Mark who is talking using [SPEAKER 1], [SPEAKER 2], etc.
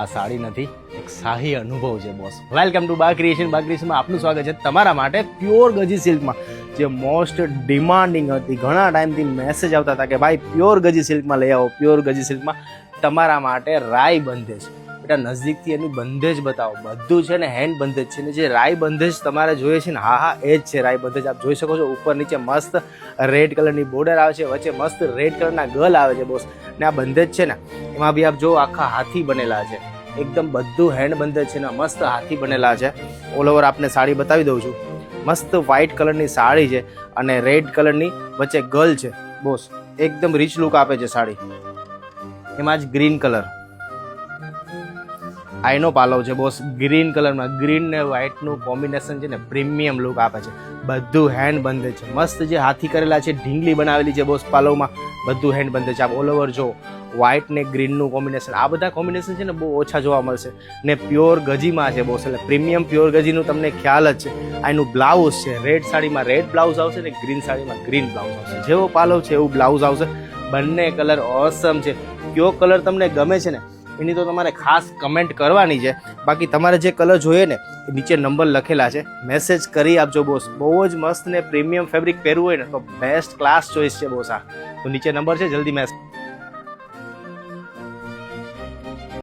[SPEAKER 1] આ સાડી નથી, એક શાહી અનુભવ છે બોસ. વેલકમ ટુ બા ક્રિએશન. બા ક્રિએશનમાં આપનું સ્વાગત છે તમારા માટે પ્યોર ગજી સિલ્કમાં, જે મોસ્ટ ડિમાન્ડિંગ હતી. ઘણા ટાઈમથી મેસેજ આવતા હતા કે ભાઈ પ્યોર ગજી સિલ્કમાં લઈ આવો, પ્યોર ગજી સિલ્કમાં. તમારા માટે રાય બંધેજ. બેટા નજદીકથી એની બંધેજ બતાવો. બધું છે ને હેન્ડ બંધેજ છે ને. જે રાય બંધેજ તમારે જોઈએ છે ને, હા એ જ છે રાય બંધેજ. આપ જોઈ શકો છો, ઉપર નીચે મસ્ત રેડ કલરની બોર્ડર આવે છે, વચ્ચે મસ્ત રેડ કલરના ગલ આવે છે બોસ. ને આ બંધેજ છે ને, એમાં બી આપ જો આખા હાથી બનેલા છે. એકદમ બધું હેન્ડ બંધેજ છે ને, મસ્ત હાથી બનેલા છે. ઓલ ઓવર આપને સાડી બતાવી દઉં છું. મસ્ત વ્હાઇટ કલરની સાડી છે અને રેડ કલરની વચ્ચે ગલ છે બોસ. એકદમ રીચ લુક આપે છે સાડી. એમાં જ ગ્રીન કલર આઈનો પાલવ છે બોસ. ગ્રીન કલરમાં ગ્રીન ને વ્હાઇટનું કોમ્બિનેશન છે ને, પ્રીમિયમ લુક આપે છે. બધું હેન્ડ બંધેજ છે. મસ્ત જે હાથી કરેલા છે, ઢીંગલી બનાવેલી છે બોસ પાલવમાં. બધું હેન્ડ બંધેજ છે. આપ ઓલ ઓવર જો વ્હાઇટ ને ગ્રીનનું કોમ્બિનેશન, આ બધા કોમ્બિનેશન છે ને બહુ ઓછા જોવા મળશે. ને પ્યોર ગજીમાં છે બોસ, એટલે પ્રીમિયમ પ્યોર ગજીનું તમને ખ્યાલ જ છે. આ એનું બ્લાઉઝ છે, રેડ સાડીમાં રેડ બ્લાઉઝ આવશે ને ગ્રીન સાડીમાં ગ્રીન બ્લાઉઝ આવશે. જેવો પાલવ છે એવું બ્લાઉઝ આવશે. બંને કલર ઓસમ છે. કયો કલર તમને ગમે છે ને એની તો તમારે ખાસ કમેન્ટ કરવાની છે. બાકી તમારે જે કલર જોઈએ ને એ નીચે નંબર લખેલા છે, મેસેજ કરી આપજો બોસ. બહુ જ મસ્ત ને પ્રીમિયમ ફેબ્રિક પહેરવું હોય ને તો બેસ્ટ ક્લાસ ચોઈસ છે બોસ આ. તો નીચે નંબર છે, જલ્દી મેસેજ